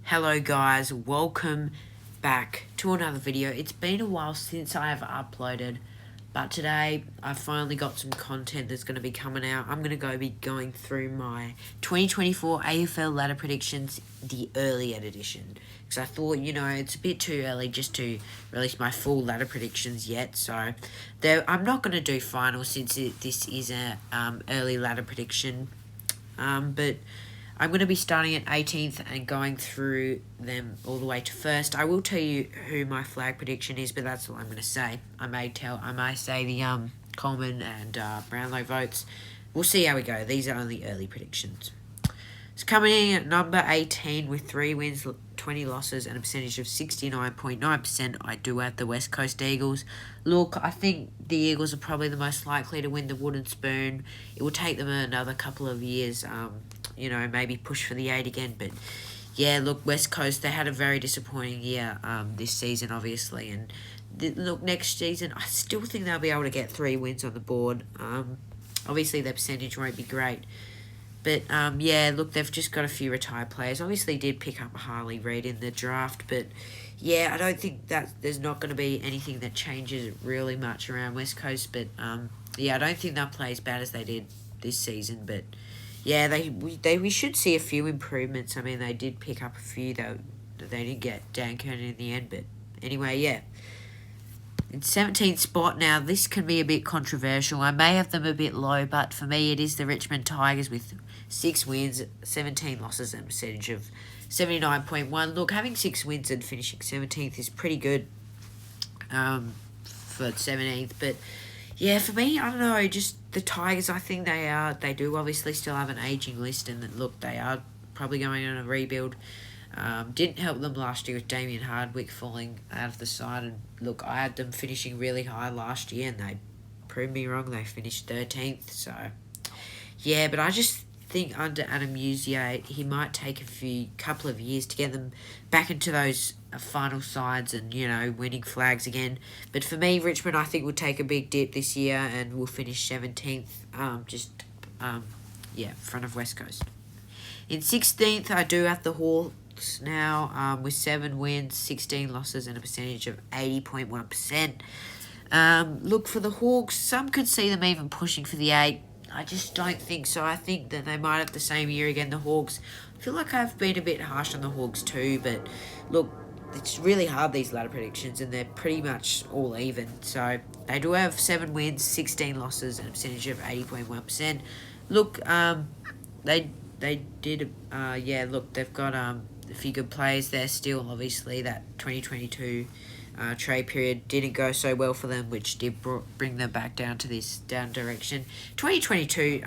Hello guys, welcome back to another video. It's been a while since I have uploaded, but today I finally got some content that's going to be coming out. I'm going to be going through my 2024 AFL ladder predictions, the early edition. Because I thought, it's a bit too early just to release my full ladder predictions yet. So I'm not going to do finals since this is a early ladder prediction. But I'm going to be starting at 18th and going through them all the way to first. I will tell you who my flag prediction is, but that's all I'm going to say. I may say the Coleman and Brownlow votes. We'll see how we go. These are only early predictions. It's coming in at number 18 with 3 wins, 20 losses, and a percentage of 69.9%. I do have the West Coast Eagles. Look, I think the Eagles are probably the most likely to win the wooden spoon. It will take them another couple of years, maybe push for the 8 again. But, yeah, look, West Coast, they had a very disappointing year this season, obviously. And, look, next season, I still think they'll be able to get 3 wins on the board. Obviously, their percentage won't be great. But, look, they've just got a few retired players. Obviously, did pick up Harley Reid in the draft, but, yeah, I don't think that there's not going to be anything that changes really much around West Coast. But, I don't think they'll play as bad as they did this season. But, yeah, we should see a few improvements. I mean, they did pick up a few, though. They didn't get Dan Kernan in the end. But, anyway, yeah. In 17th spot now, this can be a bit controversial. I may have them a bit low, but for me it is the Richmond Tigers with 6 wins, 17 losses and a percentage of 79.1. Look, having 6 wins and finishing 17th is pretty good for 17th. But, yeah, for me, I don't know, just the Tigers, I think they do obviously still have an ageing list, and look, they are probably going on a rebuild. Didn't help them last year with Damien Hardwick falling out of the side. And look, I had them finishing really high last year, and they proved me wrong. They finished 13th. So, yeah, but I just think under Adam Uzier, he might take couple of years to get them back into those final sides and, winning flags again. But for me, Richmond, I think, will take a big dip this year and will finish 17th, front of West Coast. In 16th, I do have the Hawks now with 7 wins, 16 losses, and a percentage of 80.1%. Look, for the Hawks, some could see them even pushing for the 8. I just don't think so. I think that they might have the same year again, the Hawks. I feel like I've been a bit harsh on the Hawks too, but look, it's really hard, these ladder predictions, and they're pretty much all even. So they do have 7 wins, 16 losses, and a percentage of 80.1%. Look, they did, look, they've got a few good players there still. Obviously, that 2022 trade period didn't go so well for them, which did bring them back down to this down direction. 2023,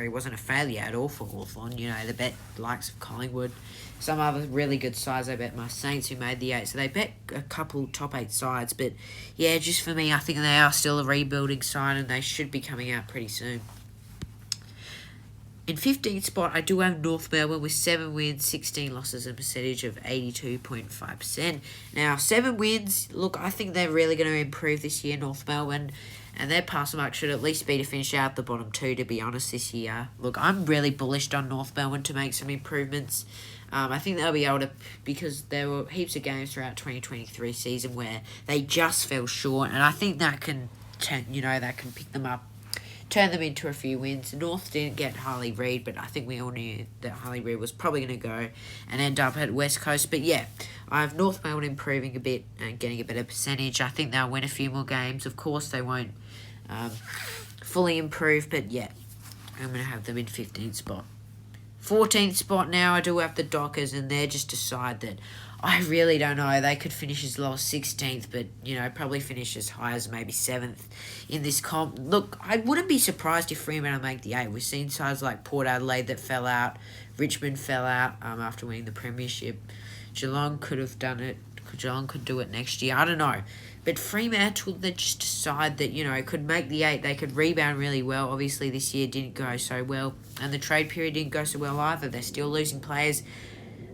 wasn't a failure at all for Hawthorn. They bet likes of Collingwood, some other really good sides. They bet my Saints, who made the 8, so they bet a couple top 8 sides. But, yeah, just for me, I think they are still a rebuilding side, and they should be coming out pretty soon. In 15th spot, I do have North Melbourne with 7 wins, 16 losses, and a percentage of 82.5%. Now, 7 wins, look, I think they're really going to improve this year, North Melbourne, and their pass mark should at least be to finish out the bottom 2, to be honest, this year. Look, I'm really bullish on North Melbourne to make some improvements. I think they'll be able to, because there were heaps of games throughout 2023 season where they just fell short, and I think that can, that can pick them up, turn them into a few wins. North didn't get Harley Reid, but I think we all knew that Harley Reid was probably going to go and end up at West Coast. But, yeah, I have North Melbourne improving a bit and getting a better percentage. I think they'll win a few more games. Of course, they won't fully improve, but, yeah, I'm going to have them in 15th spot. 14th spot now, I do have the Dockers, and they're just a side that I really don't know. They could finish as low as 16th, but, probably finish as high as maybe 7th in this comp. Look, I wouldn't be surprised if Fremantle make the 8. We've seen sides like Port Adelaide that fell out. Richmond fell out after winning the premiership. Geelong could have done it. Geelong could do it next year. I don't know. But Fremantle, they're just a side that, could make the 8. They could rebound really well. Obviously, this year didn't go so well. And the trade period didn't go so well either. They're still losing players.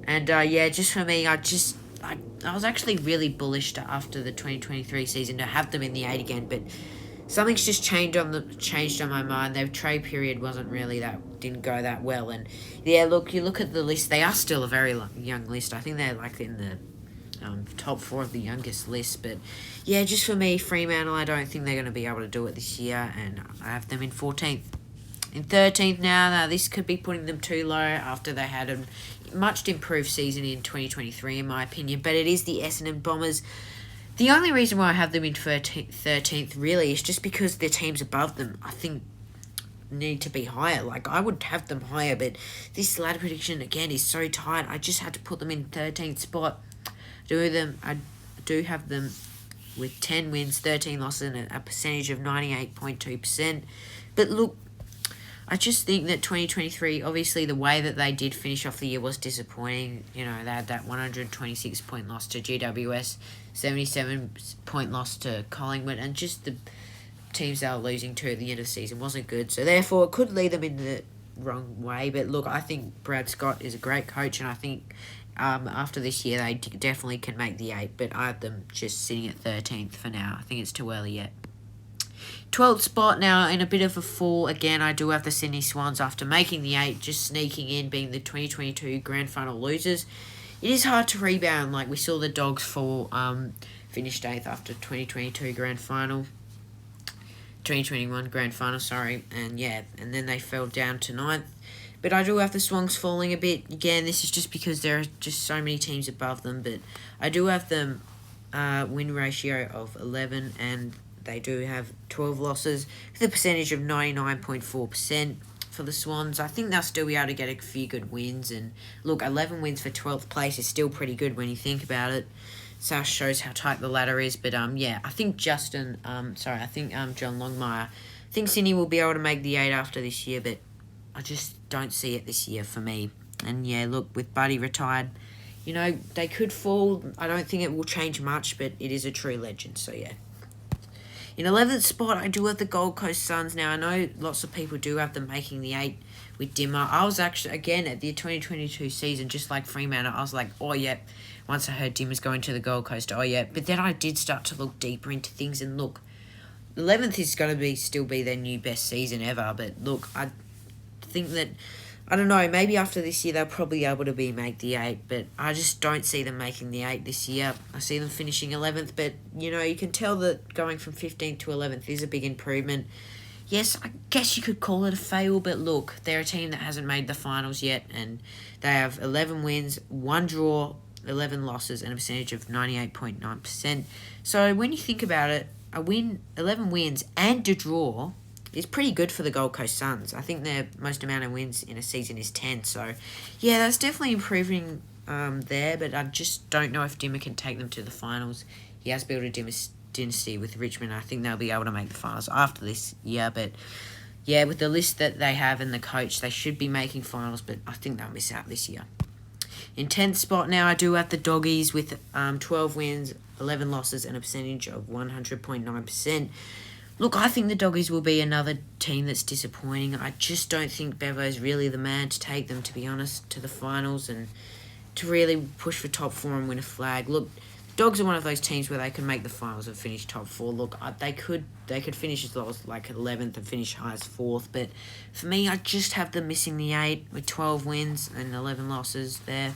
And, just for me, I was actually really bullish after the 2023 season to have them in the 8 again. But something's just changed on my mind. Their trade period didn't go that well, and yeah, look, you look at the list. They are still a very young list. I think they're like in the top 4 of the youngest list. But yeah, just for me, Fremantle, I don't think they're going to be able to do it this year, and I have them in 14th. In 13th now, this could be putting them too low after they had a much improved season in 2023, in my opinion. But it is the Essendon Bombers. The only reason why I have them in 13th really is just because the teams above them, I think, need to be higher. Like, I would have them higher, but this ladder prediction, again, is so tight. I just had to put them in 13th spot. I do have them with 10 wins, 13 losses, and a percentage of 98.2%. But look, I just think that 2023, obviously the way that they did finish off the year was disappointing. You know, they had that 126-point loss to GWS, 77-point loss to Collingwood, and just the teams they were losing to at the end of the season wasn't good. So therefore, it could lead them in the wrong way. But look, I think Brad Scott is a great coach, and I think after this year, they definitely can make the 8, but I have them just sitting at 13th for now. I think it's too early yet. 12th spot now, in a bit of a fall. Again, I do have the Sydney Swans after making the 8, just sneaking in, being the 2022 Grand Final losers. It is hard to rebound. Like, we saw the Dogs fall, finished 8th after 2022 Grand Final. 2021 Grand Final, sorry. And yeah, and then they fell down to 9th. But I do have the Swans falling a bit. Again, this is just because there are just so many teams above them. But I do have them win ratio of 11, and they do have 12 losses with a percentage of 99.4% for the Swans. I think they'll still be able to get a few good wins. And look, 11 wins for 12th place is still pretty good when you think about it. So it shows how tight the ladder is. But yeah, I think John Longmire, I think Sydney will be able to make the 8 after this year, but I just don't see it this year for me. And yeah, look, with Buddy retired, you know, they could fall. I don't think it will change much, but it is a true legend. So yeah. In 11th spot, I do have the Gold Coast Suns. Now, I know lots of people do have them making the 8 with Dimmer. I was actually, again, at the 2022 season, just like Fremantle, I was like, oh yeah, once I heard Dimmer's going to the Gold Coast, oh yeah. But then I did start to look deeper into things, and look, 11th is going to still be their new best season ever. But look, I think that, I don't know, maybe after this year they'll probably be able to make the 8, but I just don't see them making the 8 this year. I see them finishing 11th, but, you know, you can tell that going from 15th to 11th is a big improvement. Yes, I guess you could call it a fail, but look, they're a team that hasn't made the finals yet, and they have 11 wins, 1 draw, 11 losses, and a percentage of 98.9%. So when you think about it, 11 wins and a draw is pretty good for the Gold Coast Suns. I think their most amount of wins in a season is 10. So, yeah, that's definitely improving there, but I just don't know if Dimmer can take them to the finals. He has built a dynasty with Richmond. I think they'll be able to make the finals after this year, but yeah, with the list that they have and the coach, they should be making finals, but I think they'll miss out this year. In 10th spot now, I do have the Doggies with 12 wins, 11 losses, and a percentage of 100.9%. Look, I think the Doggies will be another team that's disappointing. I just don't think Bevo's really the man to take them, to be honest, to the finals and to really push for top 4 and win a flag. Look, the Dogs are one of those teams where they can make the finals and finish top 4. Look, they could finish as low as like 11th and finish high as 4th, but for me, I just have them missing the 8 with 12 wins and 11 losses there.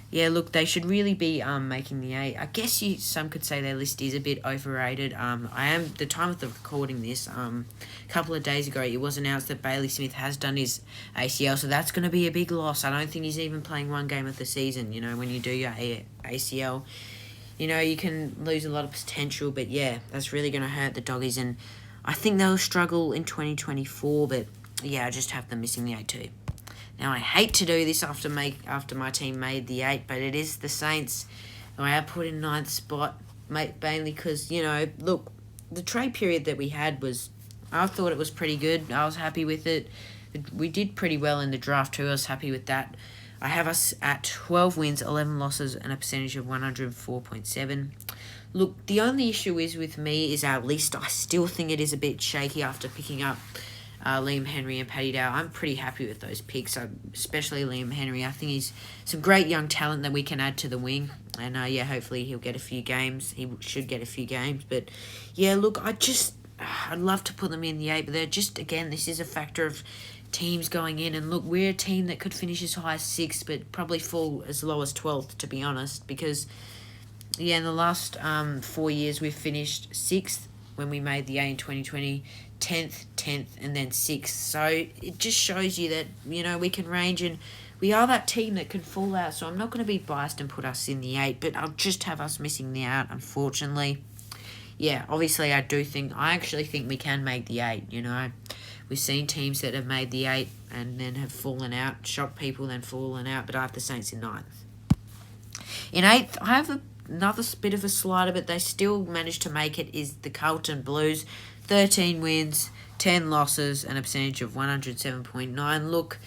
Yeah, look, they should really be making the 8. I guess some could say their list is a bit overrated. The time of the recording this, a couple of days ago, it was announced that Bailey Smith has done his ACL, so that's going to be a big loss. I don't think he's even playing one game of the season. You know, when you do your ACL, you know, you can lose a lot of potential, but yeah, that's really going to hurt the Doggies, and I think they'll struggle in 2024, but yeah, I just have them missing the 8 too. Now, I hate to do this after my team made the 8, but it is the Saints who I have put in 9th spot, mainly because, you know, look, the trade period that we had I thought it was pretty good. I was happy with it. We did pretty well in the draft too. I was happy with that. I have us at 12 wins, 11 losses, and a percentage of 104.7. Look, the only issue with me is our list. I still think it is a bit shaky after picking up Liam Henry and Paddy Dow. I'm pretty happy with those picks, especially Liam Henry. I think he's some great young talent that we can add to the wing. And, yeah, hopefully he'll get a few games. He should get a few games. But, yeah, look, I'd love to put them in the 8, but they're just, again, this is a factor of teams going in. And look, we're a team that could finish as high as 6th, but probably fall as low as 12th, to be honest. Because, yeah, in the last 4 years, we've finished 6th when we made the 8 in 2020, 10th, and then 6th. So it just shows you that, we can range, and we are that team that can fall out. So I'm not going to be biased and put us in the 8, but I'll just have us missing the out, unfortunately. Yeah, obviously I actually think we can make the 8, We've seen teams that have made the 8 and then have fallen out, shocked people, then fallen out, but I have the Saints in 9th. In 8th, I have another bit of a slider, but they still managed to make it, is the Carlton Blues. 13 wins, 10 losses, and a percentage of 107.9. Look,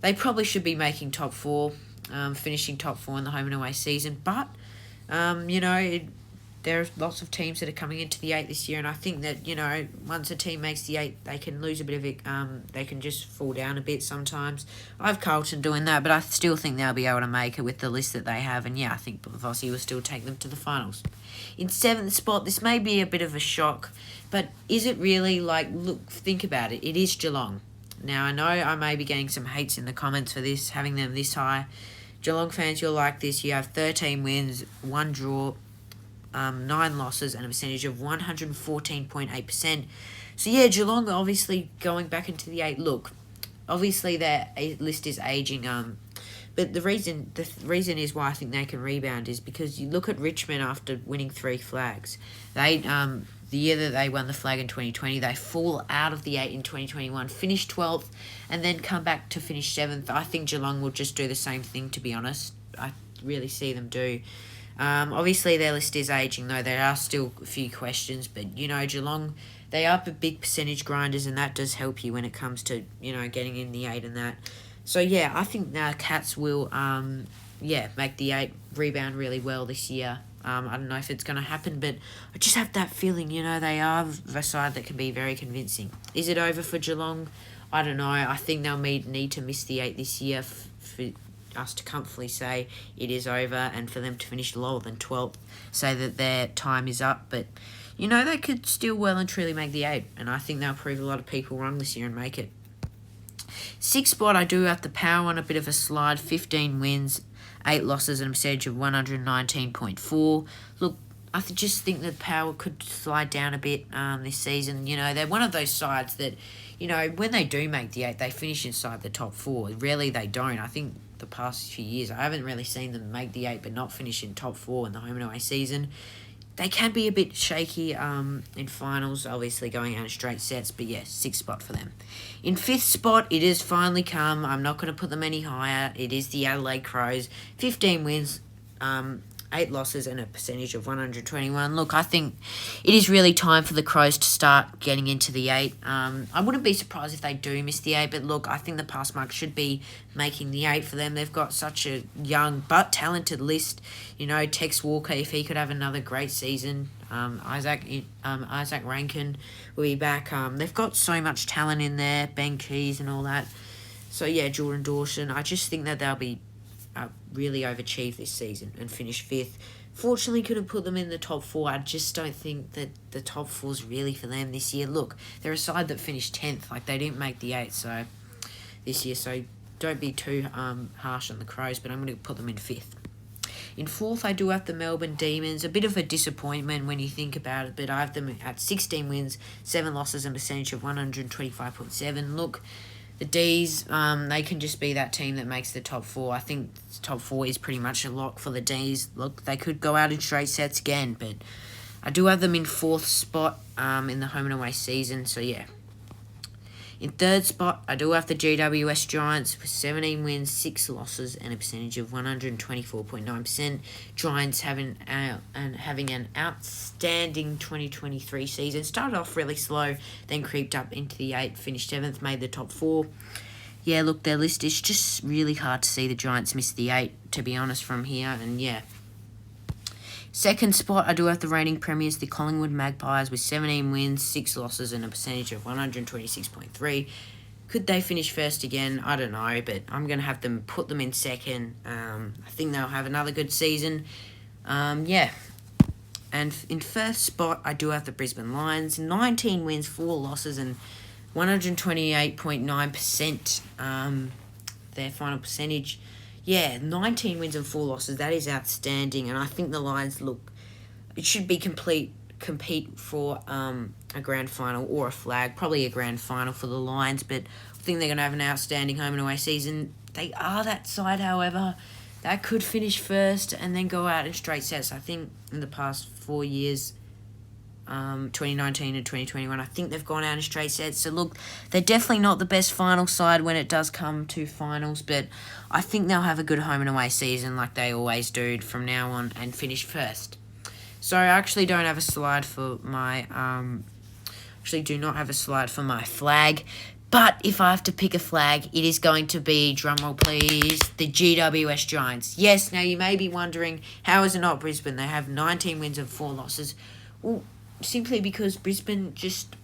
they probably should be making top 4, finishing top 4 in the home and away season, but, there are lots of teams that are coming into the 8 this year, and I think that, once a team makes the 8, they can lose a bit of it. They can just fall down a bit sometimes. I have Carlton doing that, but I still think they'll be able to make it with the list that they have, and yeah, I think Vossi will still take them to the finals. In 7th spot, this may be a bit of a shock, but is it really? Look, think about it. It is Geelong. Now, I know I may be getting some hates in the comments for this, having them this high. Geelong fans, you'll like this. You have 13 wins, 1 draw, 9 losses, and a percentage of 114.8%. So yeah, Geelong obviously going back into the 8. Look, obviously their list is aging, but the reason is why I think they can rebound is because you look at Richmond after winning 3 flags. They the year that they won the flag in 2020, they fall out of the 8 in 2021, finish 12th, and then come back to finish 7th. I think Geelong will just do the same thing, to be honest. I really see them do. Obviously, their list is aging, though. There are still a few questions, but, Geelong, they are big percentage grinders, and that does help you when it comes to, getting in the 8 and that. So, yeah, I think now Cats will, make the 8, rebound really well this year. I don't know if it's going to happen, but I just have that feeling, they are a side that can be very convincing. Is it over for Geelong? I don't know. I think they'll need to miss the 8 this year for us to comfortably say it is over, and for them to finish lower than 12th, say that their time is up. But, they could still well and truly make the 8, and I think they'll prove a lot of people wrong this year and make it. 6th spot, I do have the Power on a bit of a slide, 15 wins, 8 losses, and a percentage of 119.4. Look, I just think that Power could slide down a bit this season. They're one of those sides that, when they do make the 8, they finish inside the top 4. Rarely they don't. I think the past few years, I haven't really seen them make the 8 but not finish in top 4 in the home and away season. They can be a bit shaky in finals, obviously going out in straight sets, but yeah, 6th spot for them. In 5th spot, it has finally come. I'm not going to put them any higher. It is the Adelaide Crows. 15 wins, 8 losses, and a percentage of 121. Look, I think it is really time for the Crows to start getting into the 8. I wouldn't be surprised if they do miss the 8, but look, I think the pass mark should be making the 8 for them. They've got such a young but talented list. Tex Walker, if he could have another great season. Isaac Rankin will be back. They've got so much talent in there, Ben Keys and all that. So yeah, Jordan Dawson. I just think that they'll be really overachieve this season and finish 5th. Fortunately, couldn't put them in the top 4. I just don't think that the top 4 is really for them this year. Look, they're a side that finished 10th. They didn't make the 8 this year, so don't be too harsh on the Crows, but I'm going to put them in 5th. In 4th, I do have the Melbourne Demons. A bit of a disappointment when you think about it, but I have them at 16 wins, 7 losses, and a percentage of 125.7. Look, the Ds, they can just be that team that makes the top 4. I think top 4 is pretty much a lock for the Ds. Look, they could go out in straight sets again, but I do have them in 4th spot in the home and away season, so yeah. In 3rd spot, I do have the GWS Giants with 17 wins, 6 losses, and a percentage of 124.9%. Giants having an outstanding 2023 season. Started off really slow, then creeped up into the 8, finished 7th, made the top 4. Yeah, look, their list is just really hard to see the Giants miss the 8, to be honest, from here, and yeah. 2nd spot, I do have the reigning premiers, the Collingwood Magpies, with 17 wins, 6 losses, and a percentage of 126.3. Could they finish first again? I don't know, but I'm going to have them put them in 2nd. I think they'll have another good season. Yeah. And in first spot, I do have the Brisbane Lions. 19 wins, 4 losses, and 128.9% their final percentage. Yeah, 19 wins and 4 losses. That is outstanding. And I think the Lions it should be compete for a grand final or a flag. Probably a grand final for the Lions, but I think they're going to have an outstanding home and away season. They are that side, however, that could finish first and then go out in straight sets. I think in the past 4 years, 2019 and 2021, I think they've gone out in straight sets. So look, they're definitely not the best final side when it does come to finals, but I think they'll have a good home and away season like they always do from now on and finish first. So I actually don't have a slide for my do not have a slide for my flag. But if I have to pick a flag, it is going to be, drumroll please, the GWS Giants. Yes, now you may be wondering, how is it not Brisbane? They have 19 wins and 4 losses. Well, simply because Brisbane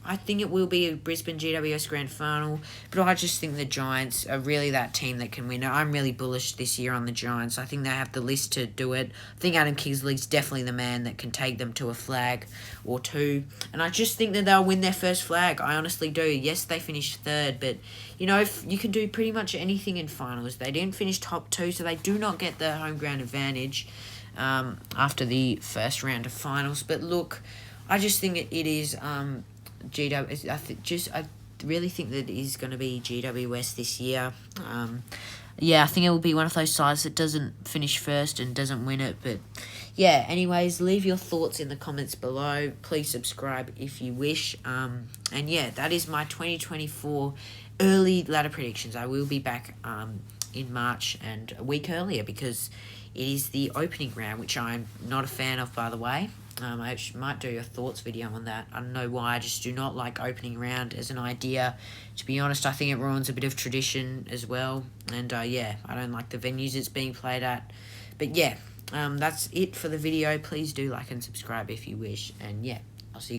I think it will be a Brisbane GWS grand final, but I just think the Giants are really that team that can win. I'm really bullish this year on the Giants. I think they have the list to do it. I think Adam Kingsley's definitely the man that can take them to a flag or two, and I just think that they'll win their first flag. I honestly do. Yes, they finished third, but if you can do pretty much anything in finals. They didn't finish top 2, so they do not get the home ground advantage after the first round of finals. But look, I just think it is GW. I really think that it is going to be GWS this year. Yeah, I think it will be one of those sides that doesn't finish first and doesn't win it. But yeah, anyways, leave your thoughts in the comments below. Please subscribe if you wish. And yeah, that is my 2024 early ladder predictions. I will be back in March and a week earlier because it is the opening round, which I'm not a fan of, by the way. I might do a thoughts video on that. I don't know why. I just do not like opening round as an idea. To be honest, I think it ruins a bit of tradition as well. And yeah, I don't like the venues it's being played at. But yeah, that's it for the video. Please do like and subscribe if you wish. And yeah.